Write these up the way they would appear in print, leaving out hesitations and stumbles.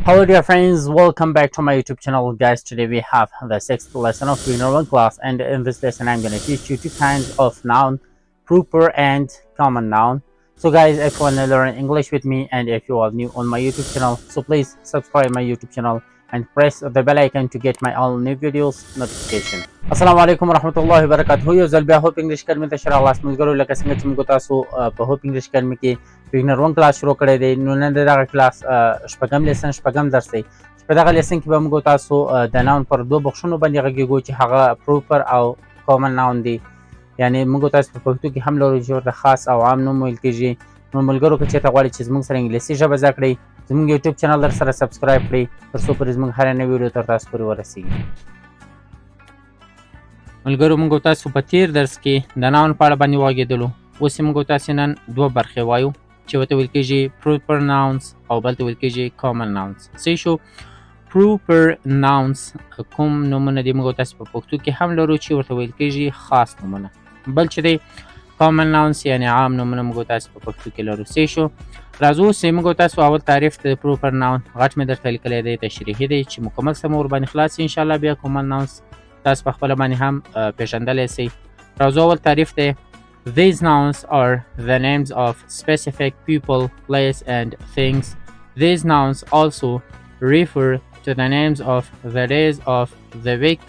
Hello dear friends, welcome back to my YouTube channel. Guys, today we have the 6th lesson of beginner 1 class, and in this lesson I'm going to teach you two kinds of noun, proper and common noun. So guys, if you want to learn English with me and if you are new on my YouTube channel, so please subscribe my YouTube channel and press the bell icon to get my all new videos notification. السلام علیکم ورحمۃ اللہ وبرکاتہ. یو ځل بیا هوپ انګلیش اکیډمي ته ښه راغلاست ملګرو. لکه څنګه چې موږ تاسو په هوپ انګلیش اکیډمي کې بګنر 1 کلاس شروع کړی دی، نو نن دغه کلاس شپږم لیسن شپږم درس دی. په دغه لیسن کې به موږ تاسو د ناون پر دوه بخښونو باندې غږیږو چې هغه پروپر او کامن ناون دی. یعنی موږ تاسو په پښتو کې هم لرو چې ورته خاص او عام نوم ویل کېږي. نو ملګرو که چېرته غواړئ چې زموږ سره انګلیسي ژبه زده کړئ، زموږ یوټیوب چینل در سره سبسکرایب کړئ تر څو پورې زموږ هره نوې ویډیو تر تاسو پورې ورسیږي. ملګرو موږ تاسو په تیر درس کې د ناون په اړه باندې وغږېدلو. اوس یې موږ تاسو نن دوه برخې وایو چې ورته ویل کېږي پروپر ناونز او بل ته ویل کېږي کامن ناونز. صحیح شو. پروپر ناونز کوم نومونه دي موږ تاسو په پښتو کې هم لرو چې ورته ویل کېږي خاص نومونه. بل چې دی کامن ناونز یعنی عام نومونه موږ تاسو په پښتو کې لرو. صحیح شو. راځو چې موږ تاسو اول تعریف د پروپر ناون غټ مې درته لیکلی دی، تشریحي دی چې مکمل سم ورباندې خلاص ان شاء الله. بیا کامن ناونز تاسو په خپله باندې هم پیژندلی سئ. راځو اول تعریف دی. These nouns are the names of specific people, place and things. These nouns also refer to the names of the days of the week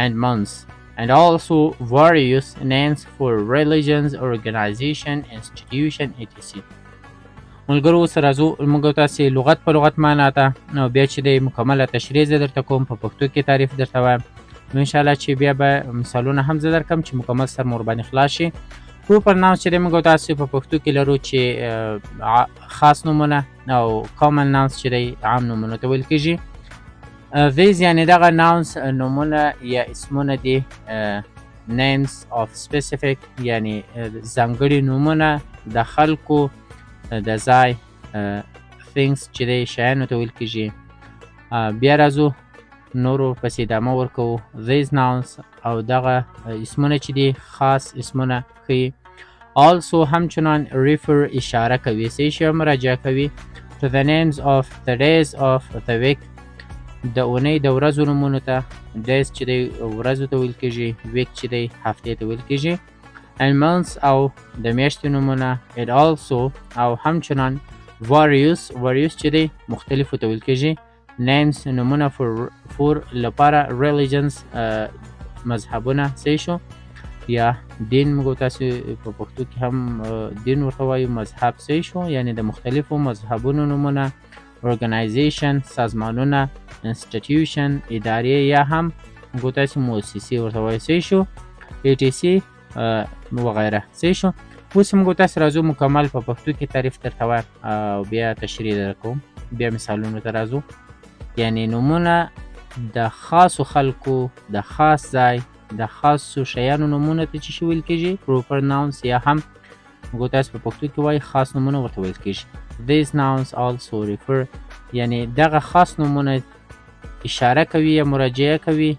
and months, and also various names for religions, organization, institution, etc. ملګرو اوس راځو موږ تاسې لغت په لغت معنا ته نو بیا چې دی مکمله تشریح زه درته کوم، په پښتو کې تعریف درته وایم. نو انشاءالله چې بیا به مثالونه هم زه درکړم چې مکمل سر مو ورباندې خلاص شي. پروپر ناونز چې دی موږ تاسو په پښتو کې لرو چې خاص نومونه، او کامن ناونز چې دی عام نومونو ته ویل کېږي. these یعنې دغه ناونز نومونه یا اسمونه دي names of specific یعنې ځانګړي نومونه د خلکو د ځای things چې دی شیانو ته ویل کېږي. بیا راځو نورو پسې ادامه ورکوو. these nouns او دغه اسمونه چې دي خاص اسمونه ښیي. also همچنان refer اشاره کوي، صحیح شو، مراجعه کوي to the names of the days of the week د اونۍ د ورځو نومونو ته. days چې دی ورځو ته ویل کېږي، week چې دی هفتې ته ویل کېږي. and months او د میاشتې نومونه. it also او همچنان various چې دی مختلفو ته ویل کېږي. names نومونه for لپاره religions مذهبونه. صحیح شو. یا دین موږ تاسو په پښتو کې هم دین ورته وایو، مذهب. صحیح شو. یعنی د مختلفو مذهبونو نومونه. organization سازمانونه. institution ادارې یا هم موږ تاسو مؤسسې ورته وایو. صحیح شو. etc وغیره. صحیح شو. اوس موږ تاسو راځو مکمل په پښتو کې تعریف درته وایم او بیا تشریح درکوم. بیا مثالونو ته راځو. یعنی نومونه د خاصو خلکو د خاص ځای د خاصو شیانو نومونه ته چې ویل کېږي پروپر ناونز، یا هم موږ تاسو په پښتو کې وایي خاص نومونه ورته ویل کېږي. these nouns also refer یعنی دغه خاص نومونه اشاره کوي یا مراجعه کوي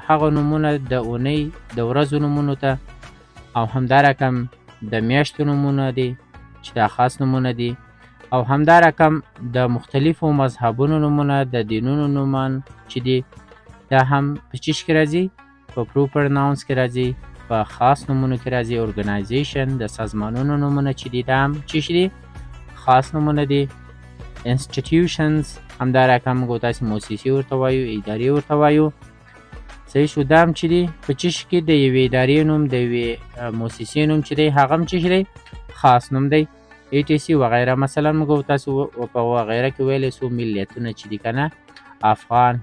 هغه نومونه د اونۍ د ورځو نومونو ته، او همدارقم د میاشتو نومونه دي چې دا خاص نومونه دي، او همدارقم د مختلفو مذهبونو نومونه، د دینونو نومان چې دي دا هم په چیش کې راځي، په پروپر ناونز کې راځي، په خاص نومونو کې راځي. organization د سازمانونو نومونه چې دي دا هم چیش دي خاص نومونه دي. institutions همدارقم موږ تاسو مؤسسې ورته وایو، ادارې ورته وایو. صحیح شو. دا هم چې دي په چیش کې د یوې ادارې نوم، د یوې مؤسسې نوم چې دی هغه هم چیش دی خاص نوم دی. etc وغیره. مثلا موږ تاسو په وغیره کې ویلی سو ملیتونه چې دي که نه، افغان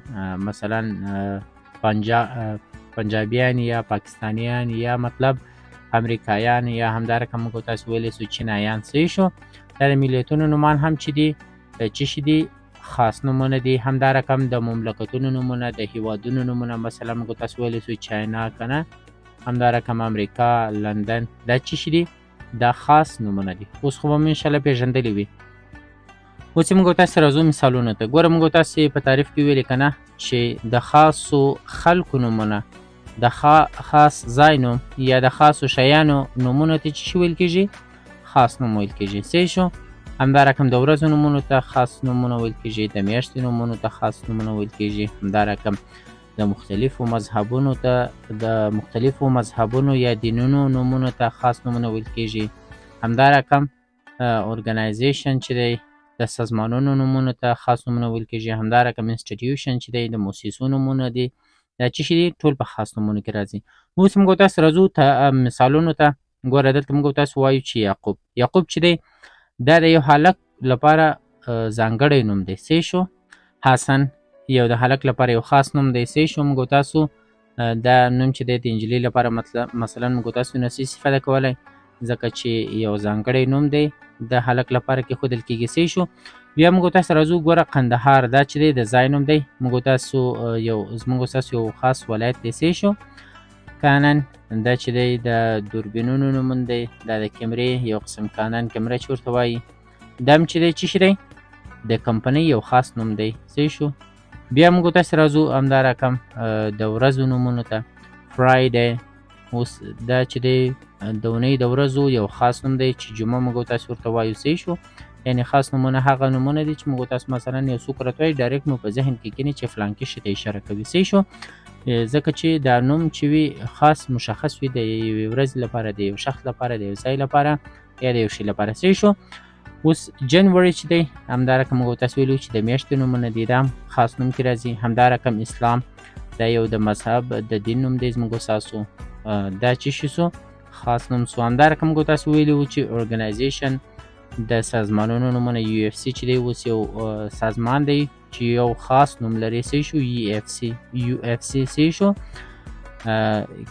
مثلا پنجابیان یا پاکستانیان یا مطلب امریکایان، یا همدارقم موږ تاسو ویلی سو چینایان. صحیح شو. دا د ملیتونو نومان هم چې دي چی دي خاص نومونه دي. همدارقم د مملکتونو نومونه، د هیوادونو نومونه، مثلا موږ تاسو ویلی سو چاینا که نه، همدارقم امریکا، لندن، دا چی دي دا خاص نومونه دي. اوس خو به مو انشاءالله پیژندلی وي. اوس موږ تاسو راځو مثالونو ته. ګوره موږ تاسو په تعریف کې ویلي که نه چې د خاصو خلکو نومونه، د خاص ځای نوم یا د خاصو شیانو نومونه ته چې ویل کېږي خاص نوم ویل کېږي. صحیح شو. همدارقم د ورځو نومونو ته خاص نومونه ویل کېږي، د میاشتې نومونو ته خاص نومونه ویل کېږي. همدارقم د مختلفو مذهبونو یا دینونو نومونو ته خاص نومونه ویل کېږي. همدارقم ارګنایزیشن چې دی د سازمانونو نومونو ته خاص نومونه ویل کېږي. همدارقم انسټیټیوشن چې دی د مؤسسو نومونه دي، دا چې شي دي ټول په خاص نومونو کې راځي. اوس موږ تاسو راځو مثالونو ته. ګوره دلته موږ تاسو وایو چې یعقوب چې دی دا د یو هلک لپاره ځانګړی نوم دی. څه شو؟ حسن یو د هلک لپاره یو خاص نوم دی. څه شو؟ موږ تاسو دا نوم چې دی د انجلۍ لپاره مثلا موږ تاسو نسي استفاده کولی ځکه چې یو ځانګړی نوم دی د هلک لپاره کېښودل کېږي. څه شو؟ بیا موږ تاسو راځو. ګوره قندهار دا چې دی د ځای نوم دی. موږ تاسو یو خاص ولایت دی. څه شو؟ کانن دا چې دی د دوربینونو نومون دی. دا د کیمرې یو قسم کانن کیمره چې ورته وایي. دا هم چې دی څه شی دی؟ د کمپنۍ یو خاص نوم دی. څه شو؟ بیا موږ تاسو راځو همدارقم د ورځو نومونو ته. فرایډی اوس دا چې دی د اونۍ د ورځو یو خاص نوم دی چې جمعه موږ تاسو ورته وایو. څه شو؟ یعنې خاص نومونه هغه نومونه دي چې موږ تاسو مثلا یو څوک راته وایي ډایرکټ مو په ذهن کې کېني چې فلانکي شي ته اشاره کوي. څه شو؟ ځکه چې دا نوم چې وي خاص مشخص وي د یوې ورځې لپاره، د یو شخص لپاره، د یو ځای لپاره یا د یو شي لپاره. څه شو؟ اوس جنوري چې دی همدارقم موږ تاسو ویلو چې د میاشتې نومونه دي، دا هم خاص نوم کې راځي. همدارقم اسلام دا یو د مذهب د دین نوم دی زموږ تاسو، دا چې شي سو خاص نوم سو. همدارقم موږ تاسو ویلو چې ارګنایزیشن د سازمانونو نومونه یو اف سی چې دی اوس یو سازمان دی چې یو خاص نوم لري. څه شو؟ یو اف سی. څه شو؟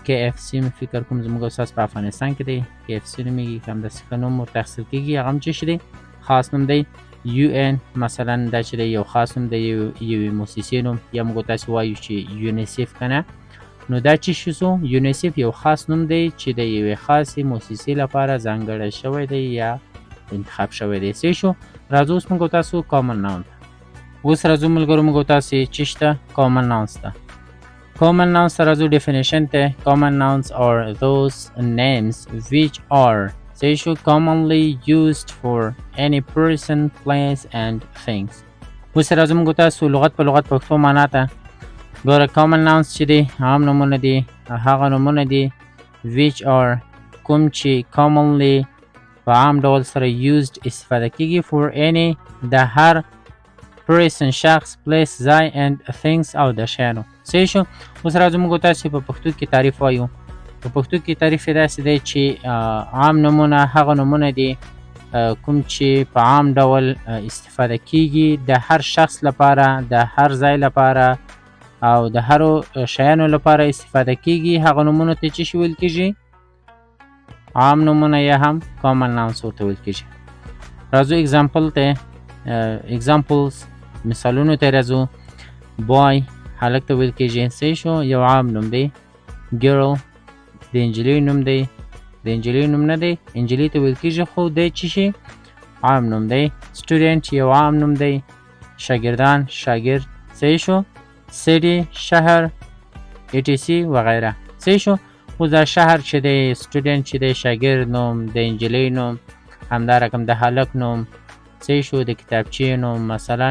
کې اف سی مې فکر کوم زموږ استاد په افغانستان کې دی، کې اف سی نومېږي، همداسې ښه نوم ورته اخیستل کېږي. هغه هم چې شي دی خاص نوم دی. یو ان مثلا دا چې دی یو خاص نوم دی، یوې مؤسسې نوم، یا موږ تاسو وایو چې یونیسف که نه، نو دا چې شي سو یونیسف یو خاص نوم دی چې د یوې خاصې مؤسسې لپاره ځانګړی شوی دی یا انتخاب شوی دی. څه شو؟ راځو اوس موږ تاسو کامن ناون ته. اوس راځو ملګرو موږ تاسې چې شته کامن ناونز ته. Common nouns ته راځو. definition ته. common nouns are those names which are څه شو commonly used for any person, place and things. اوس راځو موږ تاسو لغت په لغت پښتو معنا ته. ګوره common nouns چې دي عام نومونه دي، هغه نومونه دي which are کوم چې commonly په عام ډول سره used استفاده کېږي for any د هر person شخص، place، ځای and things او د شیانو. څه شو؟ اوس راځو موږ تاسو په پښتو کې تعریف وایو. په پښتو کې تعریف یې داسې دی چې عام نومونه هغه نومونه دي کوم چې په عام ډول استفاده کېږي د هر شخص لپاره، د هر ځای لپاره او د هرو شیانو لپاره استفاده کېږي. هغه نومونو ته چې شي ویل کېږي؟ عام نومونه یا هم common nouns ورته ویل کېږي. راځو example ته. examples مثالونو ته راځو. boy هلک ته ویل کېږي. څه شو؟ یو عام نوم دی. girl د انجلۍ نوم دی، د انجلۍ نوم نه دی، انجلۍ ته ویل کېږي خو دی چې شي عام نوم دی. student یو عام نوم دی. شاګردان شاګرد. څه شو؟ city شهر etc وغیره. څه شو؟ اوس دا شهر چې دی، student چې دی، شاګرد نوم، د انجلۍ نوم، همدارقم د هلک نوم. څه شو؟ د کتابچې نوم مثلا،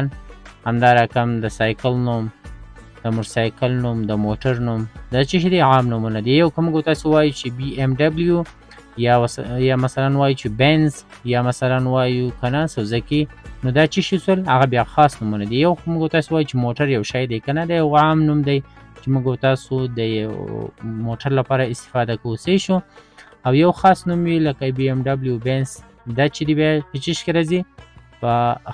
همدارقم د سایکل نوم، د موټرسایکل نوم، د موټر نوم. دا چې شي دي عام نومونه دي. یو که موږ تاسو وایو چې BMW یا مثلا وایو چې بنز یا مثلا وایو که نه سوزکي، نو دا چې شي سول هغه بیا خاص نومونه دي. یو موږ تاسو وایو چې موټر یو شی دی که نه، دی یو عام نوم دی چې موږ تاسو د موټر لپاره استفاده کوو. څه شو؟ او یو خاص نوم وي لکه BMW بنز، دا چې دی بیا په چیش کې راځي؟ په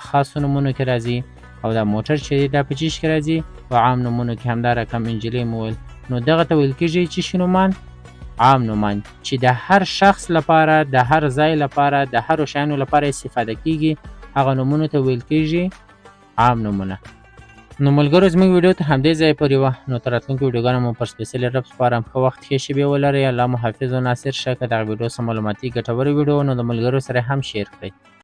خاصو نومونو کې راځي. او دا موټر چې دی دا په چیش کې راځي؟ په عام نومونو کې. همدارقم انجلۍ مو ویل، نو دغه ته ویل کېږي چې شي نومان؟ عام نومان چې د هر شخص لپاره، د هر ځای لپاره، د هرو شیانو لپاره استفاده کېږي. هغه نومونو ته ویل کېږي عام نومونه. نو ملګرو زموږ ویډیو ته همدې ځای پورې وه. نو تر راتلونکو ویډیوګانو مو پر سپیشل رب سپارم. ښه وخت ښې شېبې ولرئ. الله مو حافظ و ناصر شه. که دغه ویډیو سم معلوماتي ګټوره ویډیو نو د ملګرو سره هم شیر کړئ.